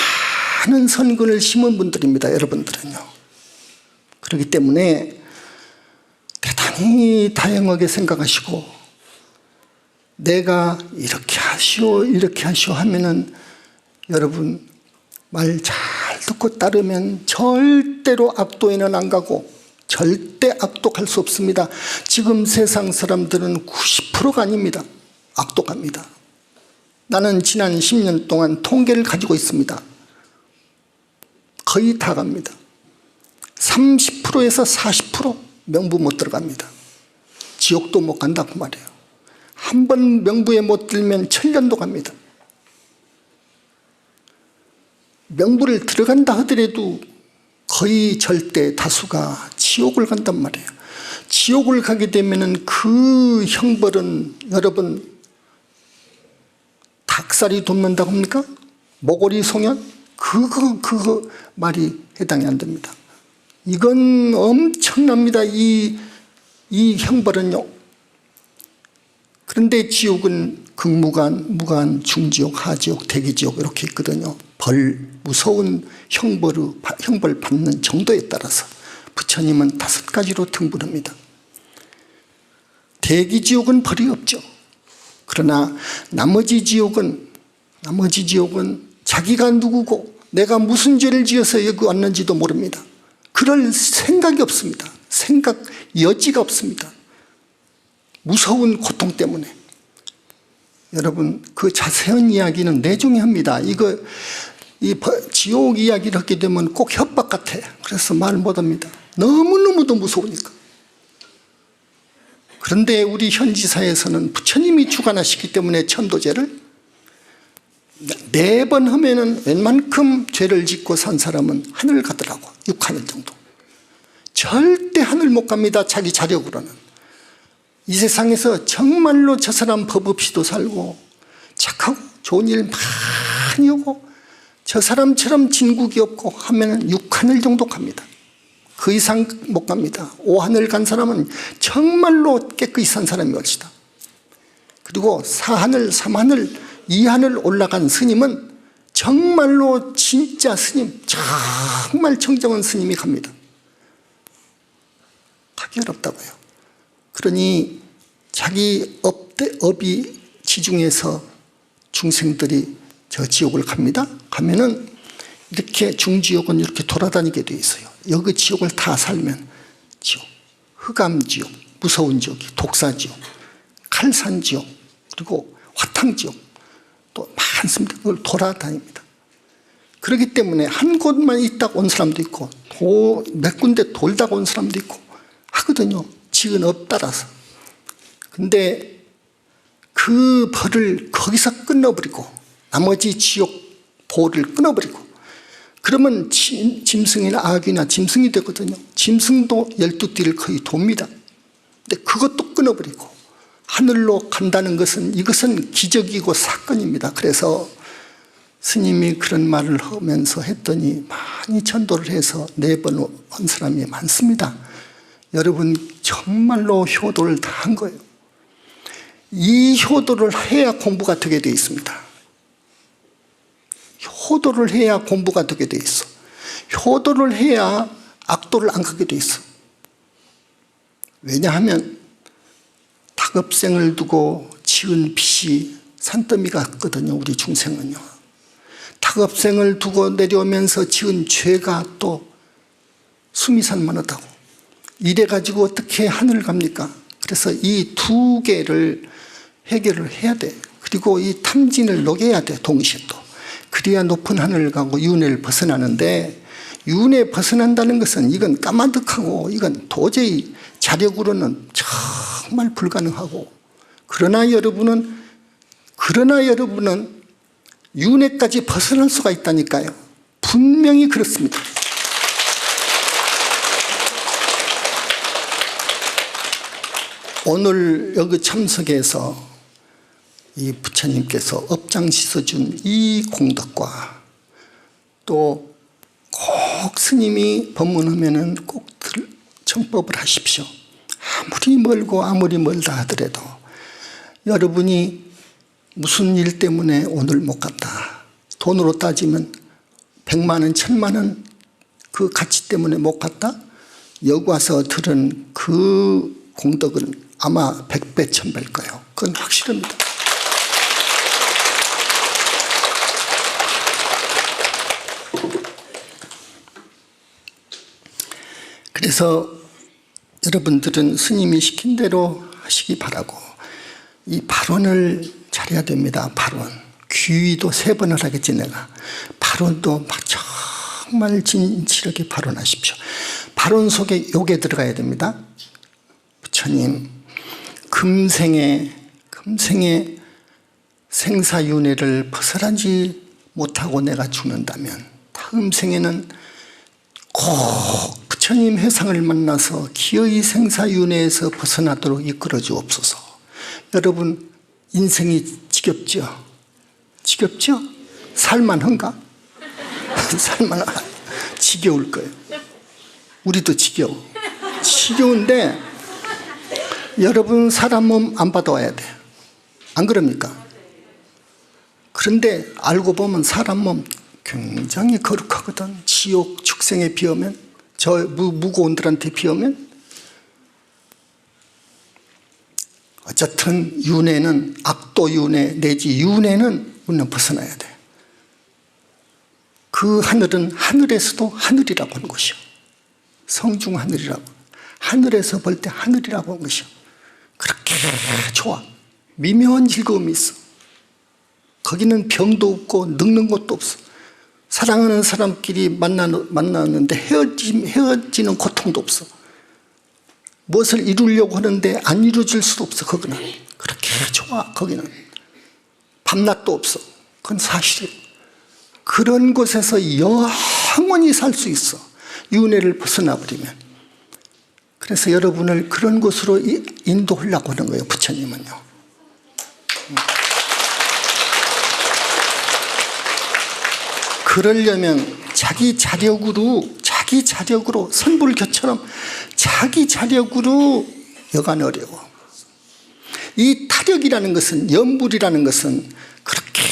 많은 선근을 심은 분들입니다. 여러분들은요. 그렇기 때문에 대단히 다양하게 생각하시고 내가 이렇게 하시오 하면은 여러분 말 잘 듣고 따르면 절대로 악도에는 안 가고 절대 악독할 수 없습니다. 지금 세상 사람들은 90%가 아닙니다. 악독합니다. 나는 지난 10년 동안 통계를 가지고 있습니다. 거의 다 갑니다. 30%에서 40% 명부 못 들어갑니다. 지옥도 못 간다고 말해요. 한 번 명부에 못 들면 천년도 갑니다. 명부를 들어간다 하더라도 거의 절대 다수가 지옥을 간단 말이에요. 지옥을 가게 되면 그 형벌은 여러분 닭살이 돋는다고 합니까? 모골이 송연? 그거 말이 해당이 안 됩니다. 이건 엄청납니다. 이 형벌은요. 그런데 지옥은 극무관, 무관, 중지옥, 하지옥, 대기지옥 이렇게 있거든요. 무서운 형벌 받는 정도에 따라서 부처님은 5가지로 등분합니다. 대기지옥은 벌이 없죠. 그러나 나머지 지옥은 자기가 누구고 내가 무슨 죄를 지어서 여기 왔는지도 모릅니다. 그럴 생각이 없습니다. 생각 여지가 없습니다. 무서운 고통 때문에. 여러분, 그 자세한 이야기는 내중에 합니다. 이 지옥 이야기를 하게 되면 꼭 협박 같아. 그래서 말 못합니다. 너무너무도 무서우니까. 그런데 우리 현지사에서는 부처님이 주관하시기 때문에 천도제를 4번 하면은 웬만큼 죄를 짓고 산 사람은 하늘 가더라고. 6하늘 정도. 절대 하늘 못 갑니다. 자기 자력으로는. 이 세상에서 정말로 저 사람 법 없이도 살고 착하고 좋은 일 많이 하고 저 사람처럼 진국이 없고 하면은 6하늘 정도 갑니다. 그 이상 못 갑니다. 5하늘 간 사람은 정말로 깨끗이 산 사람이 옳시다. 그리고 4하늘, 3하늘, 2하늘 올라간 스님은 정말로 진짜 스님, 정말 청정한 스님이 갑니다. 가기 어렵다고요. 그러니 자기 업이 지중해서 중생들이 저 지옥을 갑니다. 가면은 이렇게 중지옥은 이렇게 돌아다니게 돼 있어요. 여기 지옥을 다 살면 지옥, 흑암지옥, 무서운 지옥이 독사지옥, 칼산지옥, 그리고 화탕지옥 또 많습니다. 그걸 돌아다닙니다. 그렇기 때문에 한 곳만 있다가 온 사람도 있고 몇 군데 돌다가 온 사람도 있고 하거든요. 지은 업 따라서. 근데 그 벌을 거기서 끊어버리고 나머지 지옥 보를 끊어버리고 그러면 짐승이나 아귀나 짐승이 되거든요. 짐승도 12띠를 거의 돕니다. 근데 그것도 끊어버리고 하늘로 간다는 것은 이것은 기적이고 사건입니다. 그래서 스님이 그런 말을 하면서 했더니 많이 전도를 해서 4번 한 사람이 많습니다. 여러분 정말로 효도를 다 한 거예요. 이 효도를 해야 공부가 되게 돼 있습니다. 효도를 해야 공부가 되게 돼 있어. 효도를 해야 악도를 안 가게 돼 있어. 왜냐하면 다급생을 두고 지은 빚이 산더미가 같거든요. 우리 중생은요. 다급생을 두고 내려오면서 지은 죄가 또 수미산만하다고. 이래가지고 어떻게 하늘 갑니까? 그래서 이 2개를 해결을 해야 돼. 그리고 이 탐진을 녹여야 돼. 동시에 또. 그래야 높은 하늘을 가고 윤회를 벗어나는데 윤회 벗어난다는 것은 이건 까마득하고 이건 도저히 자력으로는 정말 불가능하고 그러나 여러분은 윤회까지 벗어날 수가 있다니까요. 분명히 그렇습니다. 오늘 여기 참석해서 이 부처님께서 업장 씻어준 이 공덕과 또 꼭 스님이 법문하면은 꼭 정법을 하십시오. 아무리 멀고 아무리 멀다 하더라도 여러분이 무슨 일 때문에 오늘 못 갔다. 돈으로 따지면 100만 원, 1000만 원 그 가치 때문에 못 갔다. 여기 와서 들은 그 공덕은 아마 100배, 1000배일 거예요. 그건 확실합니다. 그래서 여러분들은 스님이 시킨 대로 하시기 바라고 이 발언을 잘해야 됩니다. 발언. 귀위도 3번을 하겠지 내가. 발언도 막 정말 진실하게 발언하십시오. 발언 속에 요게 들어가야 됩니다. 부처님 금생에 생사윤회를 벗어나지 못하고 내가 죽는다면 다음 생에는 꼭 부처님 회상을 만나서 기어이 생사윤회에서 벗어나도록 이끌어 주옵소서. 여러분 인생이 지겹죠? 지겹죠? 살만한가? 살만한 지겨울 거예요. 우리도 지겨워. 지겨운데 여러분 사람 몸 안 받아와야 돼. 안 그럽니까? 그런데 알고 보면 사람 몸 굉장히 거룩하거든. 지옥 축생에 비하면, 저 무고원들한테 비하면. 어쨌든 윤회는, 악도 윤회 내지 윤회는 우리는 벗어나야 돼. 그 하늘은 하늘에서도 하늘이라고 하는 것이요, 성중 하늘이라고, 하늘에서 볼 때 하늘이라고 하는 것이요. 그렇게 좋아. 미묘한 즐거움이 있어. 거기는 병도 없고 늙는 것도 없어. 사랑하는 사람끼리 만나는데 헤어지는 고통도 없어. 무엇을 이루려고 하는데 안 이루어질 수도 없어. 거기는 그렇게 좋아. 거기는 밤낮도 없어. 그건 사실이에요. 그런 곳에서 영원히 살 수 있어, 윤회를 벗어나 버리면. 그래서 여러분을 그런 곳으로 인도하려고 하는 거예요, 부처님은요. 그러려면 자기 자력으로 선불교처럼 자기 자력으로 여간 어려워. 이 타력이라는 것은, 연불이라는 것은 그렇게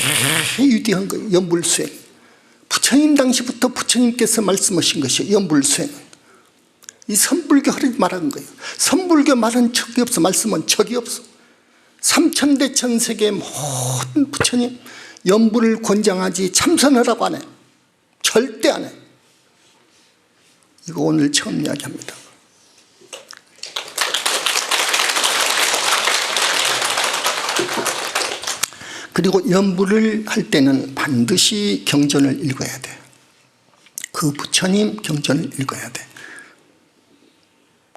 위대한 거예요. 연불수행. 부처님 당시부터 부처님께서 말씀하신 것이 연불수행. 이 선불교 하려고 말한 거예요. 선불교 말은 적이 없어. 말씀은 적이 없어. 삼천대천 세계 모든 부처님 연불을 권장하지 참선하라고 안 해. 절대 안 해. 이거 오늘 처음 이야기합니다. 그리고 연불을 할 때는 반드시 경전을 읽어야 돼. 그 부처님 경전을 읽어야 돼.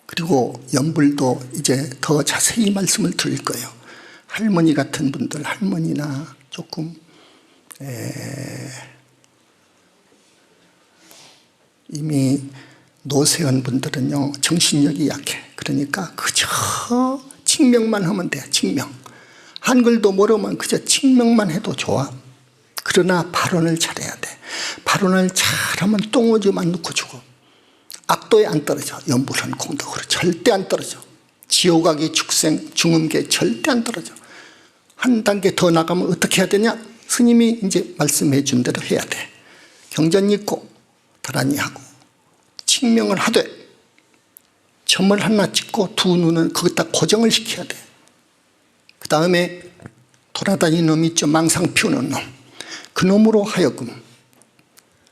그리고 연불도 이제 더 자세히 말씀을 드릴 거예요. 할머니 같은 분들, 할머니나 조금 이미 노쇠한 분들은요, 정신력이 약해. 그러니까 그저 칭명만 하면 돼. 칭명. 한글도 모르면 그저 칭명만 해도 좋아. 그러나 발언을 잘해야 돼. 발언을 잘하면 똥오줌만 넣고 주고, 악도에 안 떨어져. 연불한 공덕으로 절대 안 떨어져. 지옥악의 축생, 중음계 절대 안 떨어져. 한 단계 더 나가면 어떻게 해야 되냐? 스님이 이제 말씀해 준 대로 해야 돼. 경전 읽고 다란히 하고 칭명을 하되, 점을 하나 찍고 두 눈은 거기다 고정을 시켜야 돼. 그 다음에 돌아다니는 놈 있죠, 망상 피우는 놈. 그 놈으로 하여금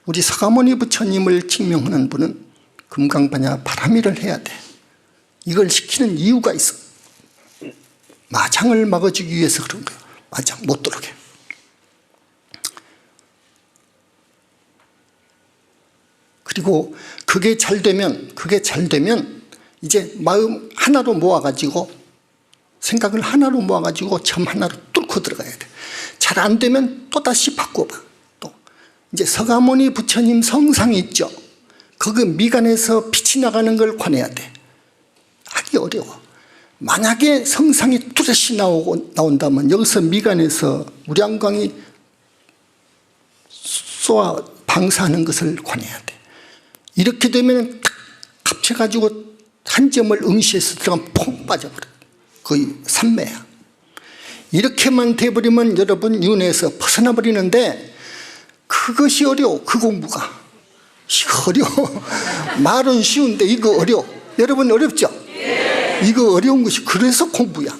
우리 서가모니 부처님을 칭명하는 분은 금강반야 바라미를 해야 돼. 이걸 시키는 이유가 있어. 마장을 막아주기 위해서 그런 거예요. 마장 못 들어오게. 그리고 그게 잘 되면 이제 마음 하나로 모아가지고, 생각을 하나로 모아가지고 점 하나로 뚫고 들어가야 돼. 잘 안 되면 또다시 바꿔봐. 또 이제 서가모니 부처님 성상이 있죠. 거기 미간에서 빛이 나가는 걸 관해야 돼. 하기 어려워. 만약에 성상이 뚜렷이 나온다면 여기서 미간에서 우량광이 쏘아 방사하는 것을 관해야 돼. 이렇게 되면 탁 합쳐가지고 한 점을 응시해서 들어가면 퐁 빠져버려. 거의 삼매야. 이렇게만 돼버리면 여러분 윤회에서 벗어나 버리는데, 그것이 어려워. 그 공부가 이거 어려워. 말은 쉬운데 이거 어려워. 여러분 어렵죠? 이거 어려운 것이 그래서 공부야.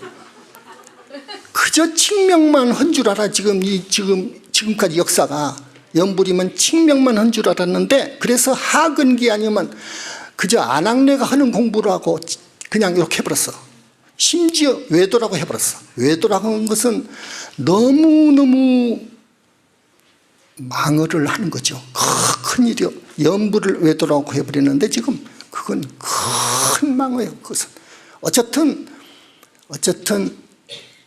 그저 칭명만 한 줄 알아. 지금까지 역사가 연불이면 칭명만 한 줄 알았는데, 그래서 하근기 아니면 그저 안학내가 하는 공부를 하고 그냥 이렇게 해버렸어. 심지어 외도라고 해버렸어. 외도라고 하는 것은 너무너무 망언을 하는 거죠. 큰일이요. 연불을 외도라고 해버리는데 지금 그건 큰 망어예요. 그것은 어쨌든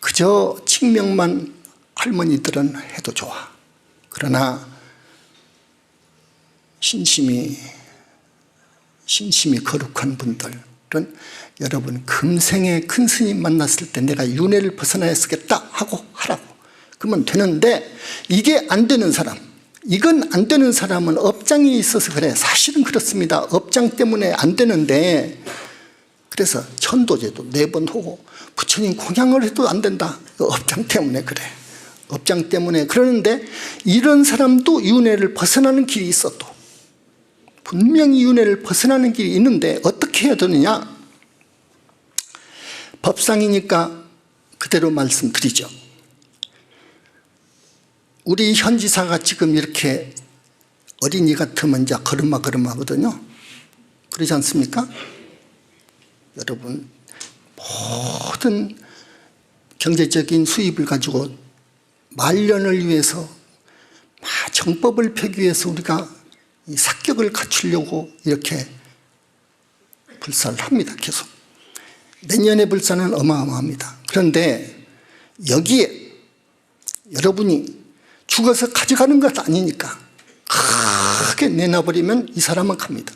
그저 칭명만 할머니들은 해도 좋아. 그러나 신심이 거룩한 분들은, 여러분 금생에 큰 스님 만났을 때 내가 윤회를 벗어나야 쓰겠다 하고 하라고 그러면 되는데, 이게 안 되는 사람, 이건 안 되는 사람은 업장이 있어서 그래. 사실은 그렇습니다. 업장 때문에 안 되는데, 그래서 천도제도 4번 하고 부처님 공양을 해도 안 된다. 업장 때문에 그래. 업장 때문에. 그러는데 이런 사람도 윤회를 벗어나는 길이 있어. 또 분명히 윤회를 벗어나는 길이 있는데 어떻게 해야 되느냐. 법상이니까 그대로 말씀드리죠. 우리 현지사가 지금 이렇게 어린이 같으면 이제 걸음마거든요. 그러지 않습니까? 여러분, 모든 경제적인 수입을 가지고 말년을 위해서 정법을 펴기 위해서 우리가 이 삭격을 갖추려고 이렇게 불사를 합니다. 계속. 내년의 불사는 어마어마합니다. 그런데 여기에 여러분이 죽어서 가져가는 것 아니니까 크게 내놔버리면 이 사람은 갑니다.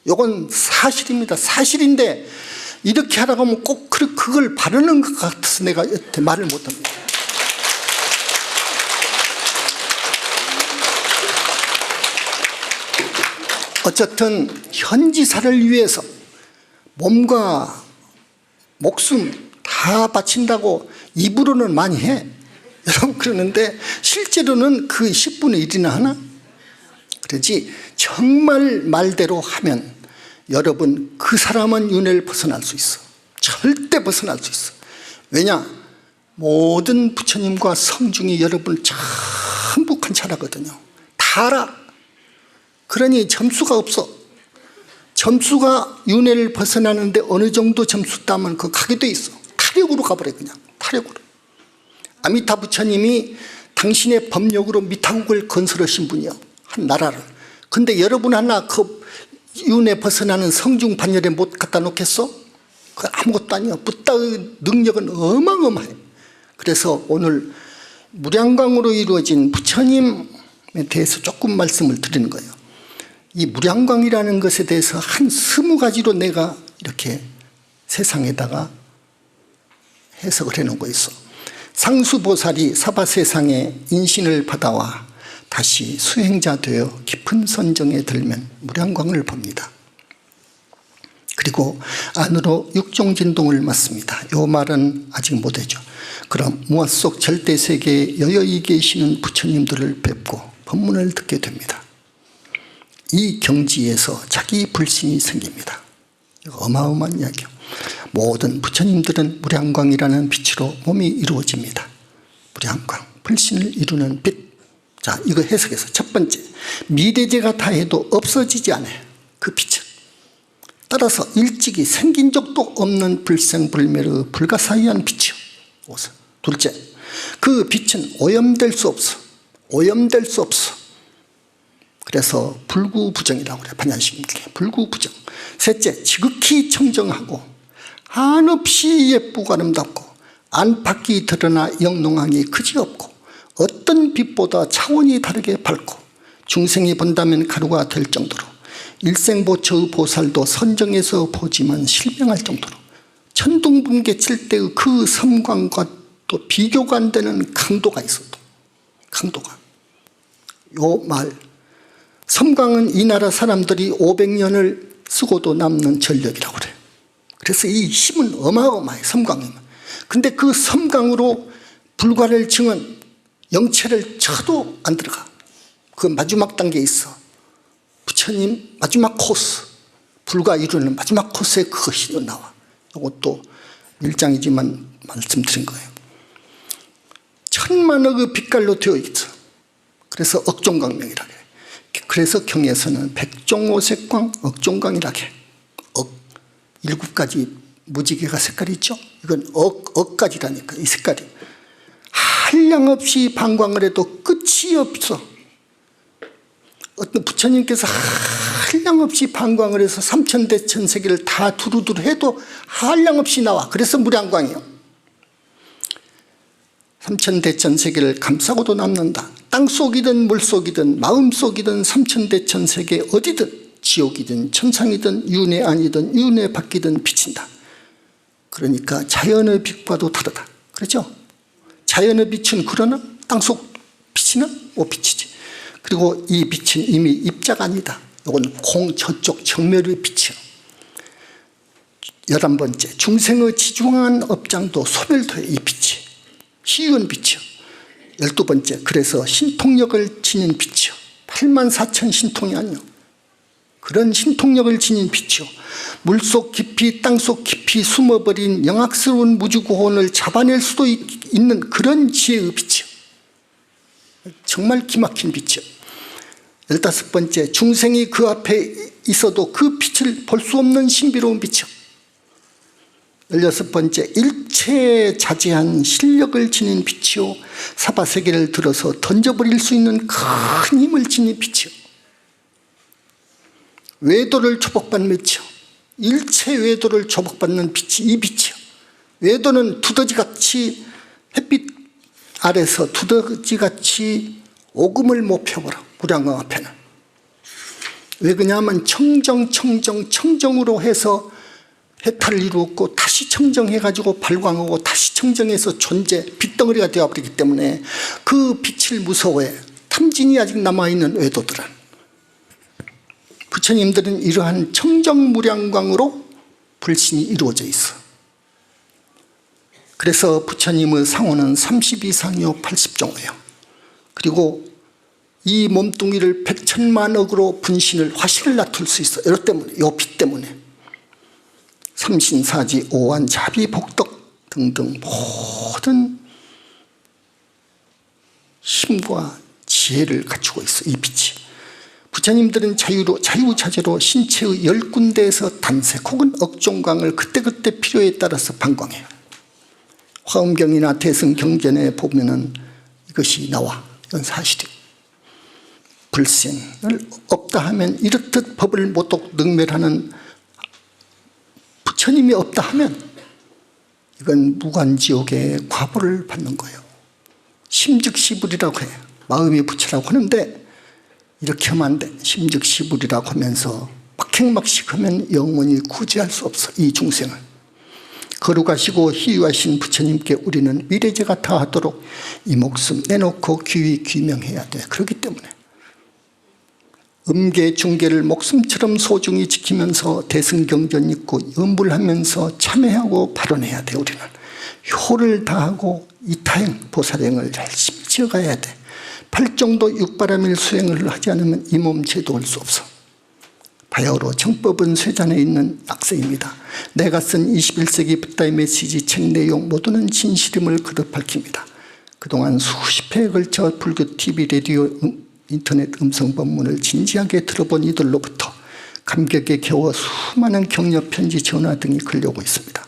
이건 사실입니다. 사실인데 이렇게 하라고 하면 꼭 그걸 바르는 것 같아서 내가 여태 말을 못합니다. 어쨌든 현지사를 위해서 몸과 목숨 다 바친다고 입으로는 많이 해. 여러분 그러는데 실제로는 그 10분의 1이나 하나? 그러지 정말 말대로 하면 여러분 그 사람은 윤회를 벗어날 수 있어. 절대 벗어날 수 있어. 왜냐? 모든 부처님과 성중이 여러분을 전부 관찰하거든요. 다 알아. 그러니 점수가 없어. 점수가 윤회를 벗어나는데 어느 정도 점수 따면 그 가게 돼 있어. 타력으로 가버려. 그냥 타력으로. 아미타 부처님이 당신의 법력으로 미타국을 건설하신 분이요. 한 나라를. 근데 여러분 하나 그 윤회 벗어나는 성중 반열에 못 갖다 놓겠어? 그 아무것도 아니야. 붓다의 능력은 어마어마해. 그래서 오늘 무량광으로 이루어진 부처님에 대해서 조금 말씀을 드리는 거예요. 이 무량광이라는 것에 대해서 한 20가지로 내가 이렇게 세상에다가 해석을 해놓은 거 있어. 상수보살이 사바세상에 인신을 받아와 다시 수행자 되어 깊은 선정에 들면 무량광을 봅니다. 그리고 안으로 육종진동을 맞습니다. 이 말은 아직 못하죠. 그럼 무아 속 절대세계에 여여히 계시는 부처님들을 뵙고 법문을 듣게 됩니다. 이 경지에서 자기 불신이 생깁니다. 어마어마한 이야기요. 모든 부처님들은 무량광이라는 빛으로 몸이 이루어집니다. 무량광, 불신을 이루는 빛. 자, 이거 해석해서 첫 번째, 미래제가 다 해도 없어지지 않아요. 그 빛은. 따라서 일찍이 생긴 적도 없는 불생불멸의 불가사의한 빛이요. 둘째, 그 빛은 오염될 수 없어. 오염될 수 없어. 그래서 불구부정이라고 그래요. 반야심계 불구부정. 셋째, 지극히 청정하고 한없이 예쁘고 아름답고 안팎이 드러나 영롱함이 그지없고 어떤 빛보다 차원이 다르게 밝고 중생이 본다면 가루가 될 정도로 일생보처의 보살도 선정해서 보지만 실명할 정도로 천둥번개 칠 때의 그 섬광과 또 비교가 안 되는 강도가 있어도 강도가 요 말 섬광은 이 나라 사람들이 500년을 쓰고도 남는 전력이라고 그래요. 그래서 이 힘은 어마어마해. 섬광이면. 근데 그 섬광으로 불과를 증은 영체를 쳐도 안 들어가. 그 마지막 단계에 있어. 부처님 마지막 코스, 불과 이루는 마지막 코스에 그것이 나와. 이것도 1장이지만 말씀드린 거예요. 천만억의 빛깔로 되어 있어. 그래서 억종광명이라고 해요. 그래서 경에서는 백종오색광, 억종광이라고 해요. 억, 7가지 무지개가 색깔이 있죠. 이건 억가지라니까 이 색깔이. 한량없이 방광을 해도 끝이 없어. 어떤 부처님께서 한량없이 방광을 해서 삼천대천세계를 다 두루두루 해도 한량없이 나와. 그래서 무량광이요. 삼천대천세계를 감싸고도 남는다. 땅속이든 물속이든 마음속이든 삼천대천세계 어디든 지옥이든 천상이든 윤회 아니든 윤회 밖이든 비친다. 그러니까 자연의 빛과도 다르다. 그렇죠? 자연의 빛은 그러나 땅속 빛이나 못 비치지. 그리고 이 빛은 이미 입자가 아니다. 이건 저쪽 정멸의 빛이요. 11번째, 중생의 지중한 업장도 소멸도해 이 빛이. 희은 빛이요. 12번째, 그래서 신통력을 지닌 빛이요. 84,000 신통이 아니요. 그런 신통력을 지닌 빛이요. 물속 깊이 땅속 깊이 숨어버린 영악스러운 무주고혼을 잡아낼 수도 있는 그런 지혜의 빛이요. 정말 기막힌 빛이요. 15번째, 중생이 그 앞에 있어도 그 빛을 볼 수 없는 신비로운 빛이요. 16번째, 일체에 자제한 실력을 지닌 빛이요. 사바세계를 들어서 던져버릴 수 있는 큰 힘을 지닌 빛이요. 외도를 조복받는 빛이요. 일체 외도를 조복받는 빛이 이 빛이요. 외도는 두더지같이 햇빛 아래서 두더지같이 오금을 못 펴버려. 무량광 앞에는. 왜 그러냐면 청정으로 해서 해탈을 이루었고 다시 청정해가지고 발광하고 다시 청정해서 존재 빛덩어리가 되어버리기 때문에 그 빛을 무서워해. 탐진이 아직 남아있는 외도들은. 부처님들은 이러한 청정무량광으로 불신이 이루어져 있어. 그래서 부처님의 상호는 32상이요 80종이에요. 그리고 이 몸뚱이를 100천만억으로 분신을 화신을 낮출 수 있어. 이것 때문에, 이 빛 때문에. 삼신사지 오한 자비 복덕 등등 모든 힘과 지혜를 갖추고 있어. 이 빛이. 부처님들은 자유자재로 신체의 10군데에서 단색 혹은 억종광을 그때그때 필요에 따라서 방광해요. 화엄경이나 대승경전에 보면은 이것이 나와. 이건 사실이에요. 불생을 없다 하면 이렇듯 법을 모독 능멸하는 부처님이 없다 하면 이건 무간지옥의 과보를 받는 거예요. 심즉시불이라고 해요. 마음이 부처라고 하는데 이렇게 하면 안 돼. 심즉시불이라고 하면서 막행막식하면 영원히 구제할 수 없어. 이 중생을. 거룩하시고 희유하신 부처님께 우리는 미래제가 다하도록 이 목숨 내놓고 귀히 귀명해야 돼. 그렇기 때문에 음계 중계를 목숨처럼 소중히 지키면서 대승경전 읽고 염불하면서 참회하고 발언해야 돼. 우리는 효를 다하고 이타행 보살행을 열심히 지어가야 돼. 8정도 6바람일 수행을 하지 않으면 이 몸 제도할 수 없어. 바야흐로 정법은 쇠잔에 있는 악세입니다. 내가 쓴 21세기 붓다의 메시지 책 내용 모두는 진실임을 거듭 밝힙니다. 그동안 수십 회에 걸쳐 불교 TV, 라디오, 인터넷 음성 법문을 진지하게 들어본 이들로부터 감격에 겨워 수많은 격려 편지, 전화 등이 걸려오고 있습니다.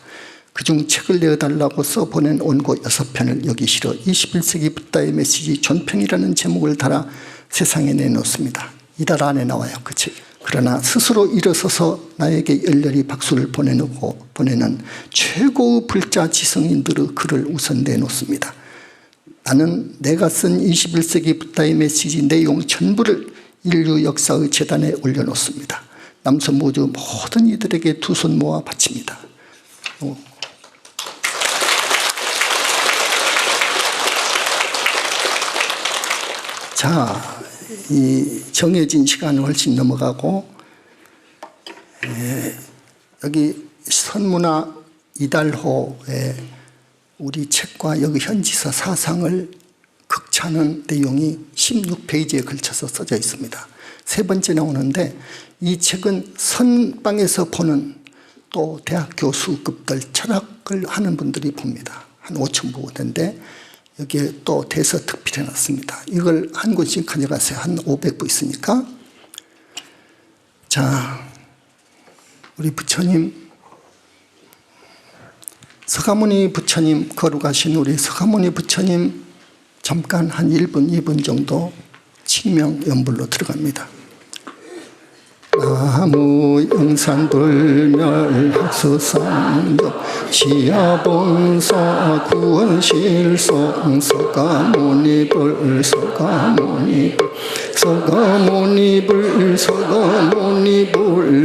그중 책을 내어달라고 써보낸 원고 6편을 여기 실어 21세기 붓다의 메시지 존평이라는 제목을 달아 세상에 내놓습니다. 이달 안에 나와요, 그 책. 그러나 스스로 일어서서 나에게 열렬히 박수를 보내는 최고의 불자 지성인들의 글을 우선 내놓습니다. 나는 내가 쓴 21세기 붓다의 메시지 내용 전부를 인류 역사의 재단에 올려놓습니다. 남선 모두 모든 이들에게 두 손 모아 바칩니다. 자, 이 정해진 시간을 훨씬 넘어가고 여기 선문화 이달호에 우리 책과 여기 현지사 사상을 극찬한 내용이 16페이지에 걸쳐서 써져 있습니다. 세 번째 나오는데 이 책은 선방에서 보는 또 대학 교수급들 철학을 하는 분들이 봅니다. 한 5,000부 되는데 여기에 또 대서 특필해놨습니다. 이걸 한 권씩 가져가세요. 한 500부 있으니까. 자, 우리 부처님, 서가모니 부처님, 거룩하신 우리 서가모니 부처님 잠깐 한 1분, 2분 정도 칭명 연불로 들어갑니다. 나무 영산불멸학수상도 지하본사 구원실성 서가모니불 서가모니불 서가모니불 서가모니불